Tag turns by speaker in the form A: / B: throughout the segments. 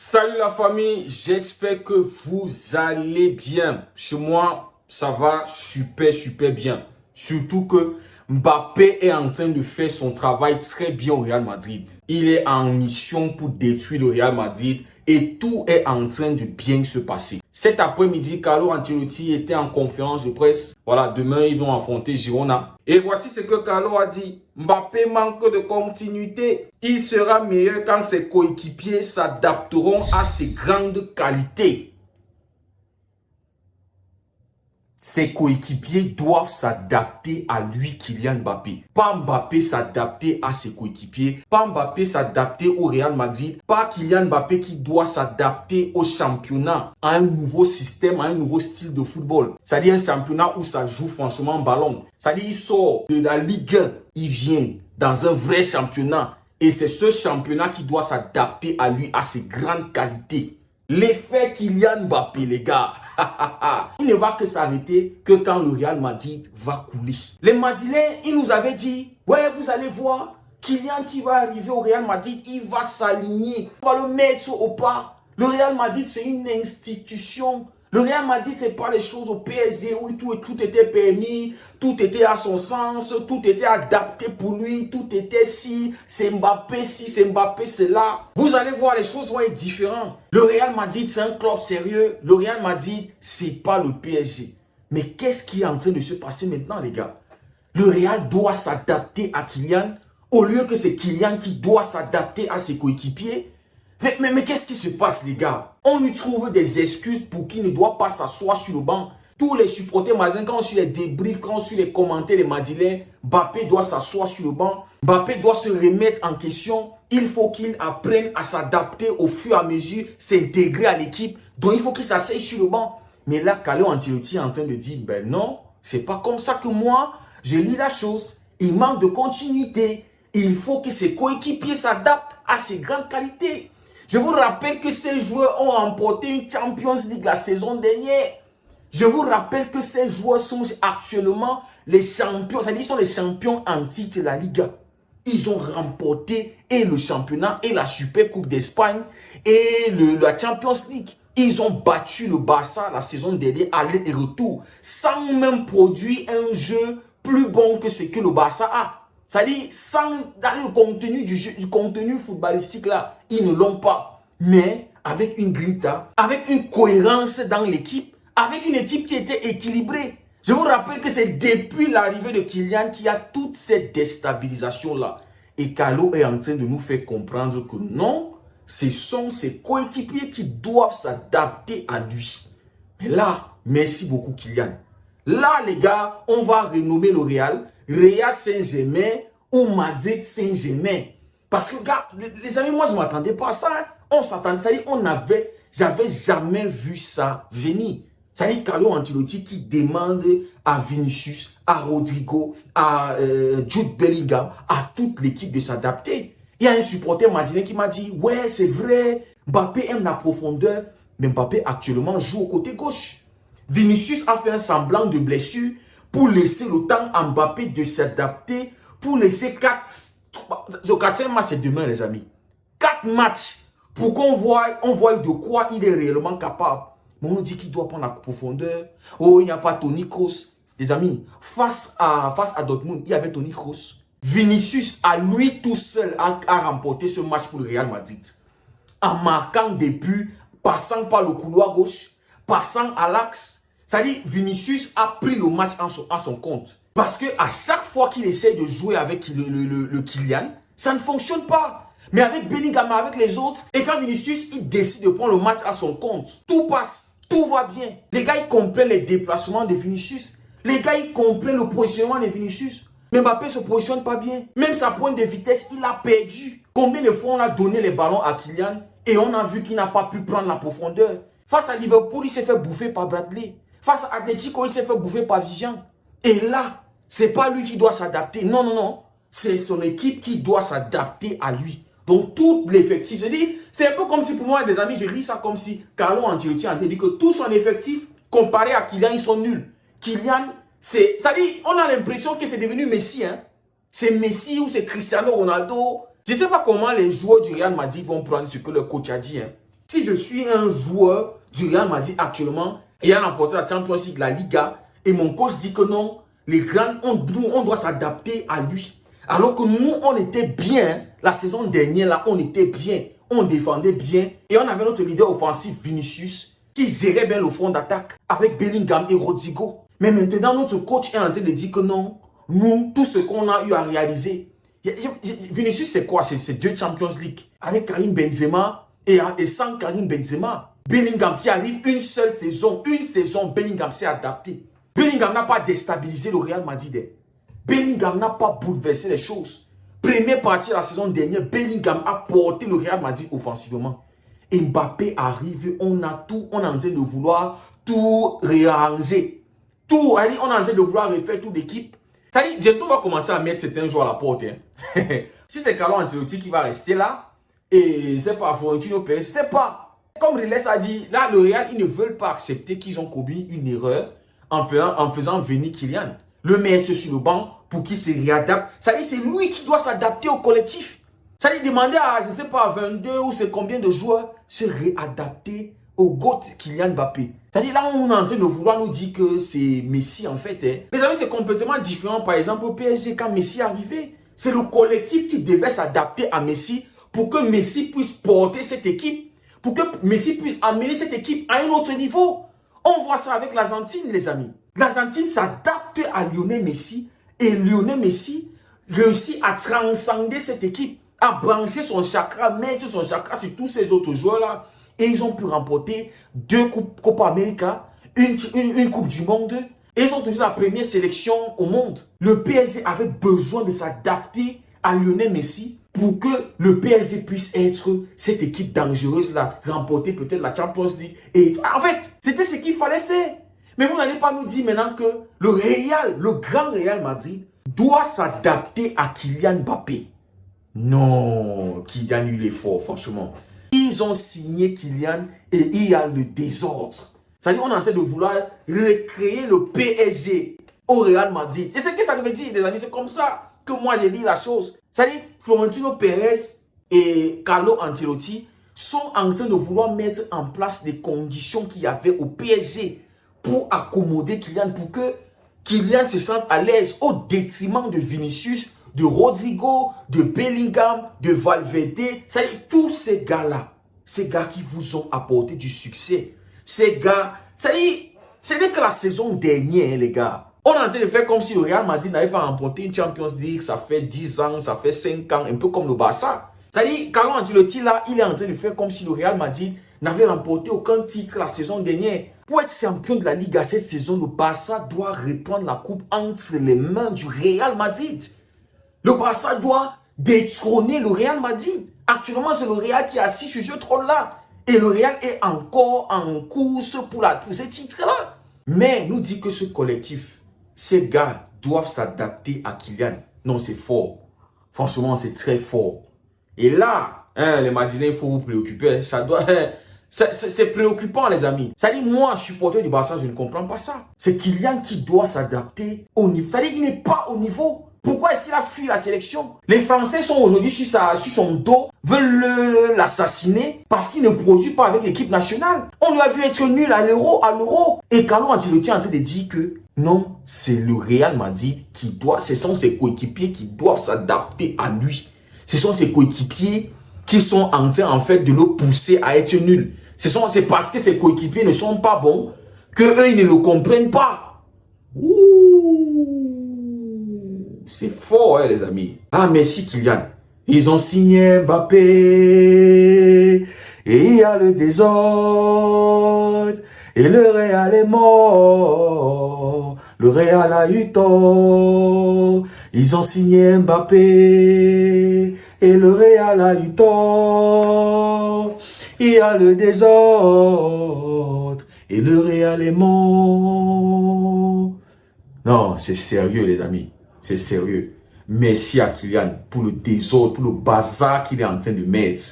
A: Salut la famille, j'espère que vous allez bien. Chez moi, ça va super bien. Surtout que Mbappé est en train de faire son travail très bien au Real Madrid. Il est en mission pour détruire le Real Madrid et tout est en train de bien se passer. Cet après-midi, Carlo Ancelotti était en conférence de presse. Voilà, demain, ils vont affronter Girona. Et voici ce que Carlo a dit. Mbappé manque de continuité. Il sera meilleur quand ses coéquipiers s'adapteront à ses grandes qualités. Ses coéquipiers doivent s'adapter à lui, Kylian Mbappé. Pas Mbappé s'adapter à ses coéquipiers. Pas Mbappé s'adapter au Real Madrid. Pas Kylian Mbappé qui doit s'adapter au championnat, à un nouveau système, à un nouveau style de football. C'est-à-dire un championnat où ça joue franchement en ballon. C'est-à-dire il sort de la Ligue 1, il vient dans un vrai championnat. Et c'est ce championnat qui doit s'adapter à lui, à ses grandes qualités. L'effet Kylian Mbappé, les gars. Il ne va que s'arrêter que quand le Real Madrid va couler. Les Madrilènes, ils nous avaient dit, ouais, vous allez voir, Kylian qui va arriver au Real Madrid, il va s'aligner, on va le mettre au pas. Le Real Madrid, c'est une institution. Le Real Madrid, c'est pas les choses au PSG où tout était permis, tout était à son sens, tout était adapté pour lui, tout était si, c'est Mbappé, c'est là. Vous allez voir, les choses vont être différentes. Le Real Madrid, c'est un club sérieux. Le Real Madrid, c'est pas le PSG. Mais qu'est-ce qui est en train de se passer maintenant, les gars? Le Real doit s'adapter à Kylian, au lieu que c'est Kylian qui doit s'adapter à ses coéquipiers. Mais qu'est-ce qui se passe, les gars? On lui trouve des excuses pour qu'il ne doit pas s'asseoir sur le banc. Tous les supporters madrilènes, quand on suit les débriefs, quand on suit les commentaires des Madrilènes, Mbappé doit s'asseoir sur le banc. Mbappé doit se remettre en question. Il faut qu'il apprenne à s'adapter au fur et à mesure, s'intégrer à l'équipe. Donc, il faut qu'il s'asseye sur le banc. Mais là, Carlo Ancelotti est en train de dire, ben non, c'est pas comme ça que moi, je lis la chose. Il manque de continuité. Il faut que ses coéquipiers s'adaptent à ses grandes qualités. Je vous rappelle que ces joueurs ont remporté une Champions League la saison dernière. Je vous rappelle que ces joueurs sont actuellement les champions. C'est-à-dire qu'ils sont les champions en titre de la Liga. Ils ont remporté et le championnat et la Super Coupe d'Espagne et la Champions League. Ils ont battu le Barça la saison dernière, aller et retour, sans même produire un jeu plus bon que ce que le Barça a. C'est-à-dire, sans dans le contenu du jeu, du contenu footballistique là, ils ne l'ont pas. Mais avec une grinta, avec une cohérence dans l'équipe, avec une équipe qui était équilibrée. Je vous rappelle que c'est depuis l'arrivée de Kylian qu'il y a toute cette déstabilisation là. Et Carlo est en train de nous faire comprendre que non, ce sont ses coéquipiers qui doivent s'adapter à lui. Mais là, merci beaucoup Kylian. Là, les gars, on va renommer le Real Saint-Germain ou Madrid Saint-Germain. Parce que, gars, les amis, moi, je ne m'attendais pas à ça. Hein. On s'attendait, ça dit, j'avais jamais vu ça venir. Ça dit, Carlo Ancelotti qui demande à Vinicius, à Rodrigo, à Jude Bellingham, à toute l'équipe de s'adapter. Il y a un supporter madrilène qui m'a dit, ouais, c'est vrai, Mbappé aime la profondeur, mais Mbappé actuellement joue au côté gauche. Vinicius a fait un semblant de blessure pour laisser le temps à Mbappé de s'adapter, pour laisser 4 matchs, c'est demain les amis. 4 matchs pour qu'on voit de quoi il est réellement capable. Mais on dit qu'il doit prendre la profondeur. Oh, il n'y a pas Toni Kroos. Les amis, face à Dortmund, il y avait Toni Kroos. Vinicius, à lui tout seul, a remporté ce match pour le Real Madrid. En marquant des buts, passant par le couloir gauche, passant à l'axe. C'est-à-dire, Vinicius a pris le match en son compte. Parce qu'à chaque fois qu'il essaie de jouer avec le Kylian, ça ne fonctionne pas. Mais avec Bellingham, avec les autres, et quand Vinicius, il décide de prendre le match à son compte, tout passe, tout va bien. Les gars, ils comprennent les déplacements de Vinicius. Les gars, ils comprennent le positionnement de Vinicius. Mais Mbappé ne se positionne pas bien. Même sa pointe de vitesse, il a perdu. Combien de fois on a donné les ballons à Kylian et on a vu qu'il n'a pas pu prendre la profondeur. Face à Liverpool, il s'est fait bouffer par Bradley. Face à Atletico, il s'est fait bouffer par Vivian. Et là, c'est pas lui qui doit s'adapter. Non, non, non. C'est son équipe qui doit s'adapter à lui. Donc, tout l'effectif, je dis, c'est un peu comme si pour moi, les amis, je lis ça comme si Carlo Ancelotti a dit que tout son effectif, comparé à Kylian, ils sont nuls. Kylian, c'est-à-dire, on a l'impression que c'est devenu Messi. Hein? C'est Messi ou c'est Cristiano Ronaldo. Je ne sais pas comment les joueurs du Real Madrid vont prendre ce que le coach a dit. Hein? Si je suis un joueur du Real Madrid actuellement, ayant remporté la Champions League, la Liga, et mon coach dit que non, les grands, on doit s'adapter à lui. Alors que nous, on était bien, la saison dernière, là, on était bien, on défendait bien, et on avait notre leader offensif, Vinicius, qui gérait bien le front d'attaque, avec Bellingham et Rodrigo. Mais maintenant, notre coach est en train de dire que non, nous, tout ce qu'on a eu à réaliser, Vinicius, c'est quoi? C'est 2 Champions League, avec Karim Benzema, et sans Karim Benzema. Bellingham qui arrive une saison, Bellingham s'est adapté. Bellingham n'a pas déstabilisé le Real Madrid. Bellingham n'a pas bouleversé les choses. Première partie de la saison dernière, Bellingham a porté le Real Madrid offensivement. Mbappé arrive, on est en train de vouloir tout réarranger. Tout, on est en train de vouloir refaire toute l'équipe. Ça dit, bientôt on va commencer à mettre certains joueurs à la porte. Hein. Si c'est Carlo Ancelotti qui va rester là, et c'est pas Florentino Pérez, c'est pas. Comme Riles a dit, là, le Real, ils ne veulent pas accepter qu'ils ont commis une erreur en faisant venir Kylian. Le mettre sur le banc pour qu'il se réadapte. Ça dit, c'est lui qui doit s'adapter au collectif. Ça dit, demander à, je ne sais pas, 22 ou c'est combien de joueurs se réadapter au GOAT Kylian Mbappé. C'est-à-dire, là, on est en train de vouloir nous dire que c'est Messi, en fait. Hein. Les amis, c'est complètement différent. Par exemple, au PSG, quand Messi est arrivé, c'est le collectif qui devait s'adapter à Messi pour que Messi puisse porter cette équipe. Pour que Messi puisse amener cette équipe à un autre niveau. On voit ça avec l'Argentine, les amis. L'Argentine s'adapte à Lionel Messi et Lionel Messi réussit à transcender cette équipe, à brancher son chakra, mettre son chakra sur tous ces autres joueurs-là. Et ils ont pu remporter 2 Copa América, une Coupe du Monde. Et ils ont toujours la première sélection au monde. Le PSG avait besoin de s'adapter à Lionel Messi pour que le PSG puisse être cette équipe dangereuse-là, remporter peut-être la Champions League. Et en fait, c'était ce qu'il fallait faire. Mais vous n'allez pas nous dire maintenant que le Real, le grand Real Madrid, doit s'adapter à Kylian Mbappé. Non, Kylian, il est fort, franchement. Ils ont signé Kylian et il y a le désordre. C'est-à-dire qu'on est en train de vouloir recréer le PSG au Real Madrid. C'est ce que ça veut dire, les amis. C'est comme ça que moi, j'ai dit la chose. C'est-à-dire, Florentino Pérez et Carlo Ancelotti sont en train de vouloir mettre en place des conditions qu'il y avait au PSG pour accommoder Kylian, pour que Kylian se sente à l'aise au détriment de Vinicius, de Rodrigo, de Bellingham, de Valverde. C'est-à-dire, tous ces gars-là, ces gars qui vous ont apporté du succès, ces gars, c'est-à-dire, ce n'est que la saison dernière, les gars. On est en train de faire comme si le Real Madrid n'avait pas remporté une Champions League, ça fait 10 ans, ça fait 5 ans, un peu comme le Barça. C'est-à-dire, Carlo Ancelotti, là, il est en train de faire comme si le Real Madrid n'avait remporté aucun titre la saison dernière. Pour être champion de la Liga cette saison, le Barça doit reprendre la coupe entre les mains du Real Madrid. Le Barça doit détrôner le Real Madrid. Actuellement, c'est le Real qui est assis sur ce trône-là. Et le Real est encore en course pour ce titre-là. Mais nous dit que ce collectif, ces gars doivent s'adapter à Kylian. Non, c'est fort. Franchement, c'est très fort. Et là, les Madrilènes, il faut vous préoccuper. Ça doit... C'est préoccupant, les amis. C'est-à-dire, moi, supporter du Barça, je ne comprends pas ça. C'est Kylian qui doit s'adapter au niveau. C'est-à-dire, il n'est pas au niveau. Pourquoi est-ce qu'il a fui la sélection? Les Français sont aujourd'hui sur son dos, veulent l'assassiner parce qu'il ne produit pas avec l'équipe nationale. On lui a vu être nul à l'Euro. Et Carlo Ancelotti est en train de dire que non, c'est le Real Madrid qui doit, ce sont ses coéquipiers qui doivent s'adapter à lui. Ce sont ses coéquipiers qui sont en train, en fait, de le pousser à être nul. C'est parce que ses coéquipiers ne sont pas bons qu'eux, ils ne le comprennent pas. C'est fort, hein, les amis. Ah, merci, Kylian. Ils ont signé Mbappé. Et il y a le désordre. Et le Real est mort. Le Real a eu tort. Ils ont signé Mbappé. Et le Real a eu tort. Il y a le désordre. Et le Real est mort. Non, c'est sérieux, les amis. C'est sérieux. Merci à Kylian pour le désordre, pour le bazar qu'il est en train de mettre.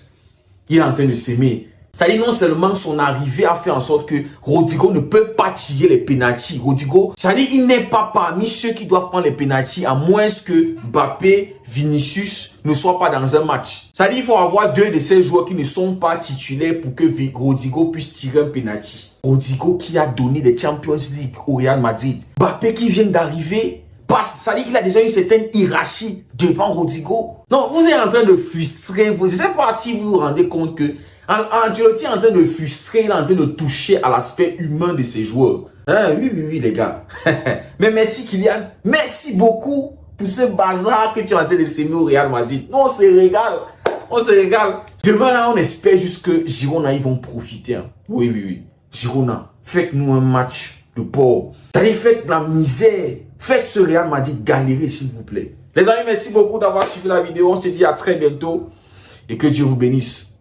A: Il est en train de s'aimer. C'est-à-dire non seulement son arrivée a fait en sorte que Rodrygo ne peut pas tirer les pénaltys. Rodrygo, c'est-à-dire il n'est pas parmi ceux qui doivent prendre les pénaltys à moins que Mbappé, Vinicius ne soient pas dans un match. C'est-à-dire il faut avoir 2 de ces joueurs qui ne sont pas titulaires pour que Rodrygo puisse tirer un pénalty. Rodrygo qui a donné les Champions League au Real Madrid. Mbappé qui vient d'arriver. C'est-à-dire qu'il a déjà une certaine hiérarchie devant Rodrygo. Non, vous êtes en train de frustrer. Je ne sais pas si vous vous rendez compte que Ancelotti est en train de frustrer, il est en train de toucher à l'aspect humain de ses joueurs. Hein, oui, les gars. Mais merci Kylian. Merci beaucoup pour ce bazar que tu es en train de s'aimer au Real Madrid. Non, on se régale. On se régale. Demain, là, on espère juste que Girona, ils vont profiter. Hein. Oui. Girona, faites-nous un match de porc. Allez, faites la misère. Faites ce Real Madrid galérer, s'il vous plaît. Les amis, merci beaucoup d'avoir suivi la vidéo. On se dit à très bientôt et que Dieu vous bénisse.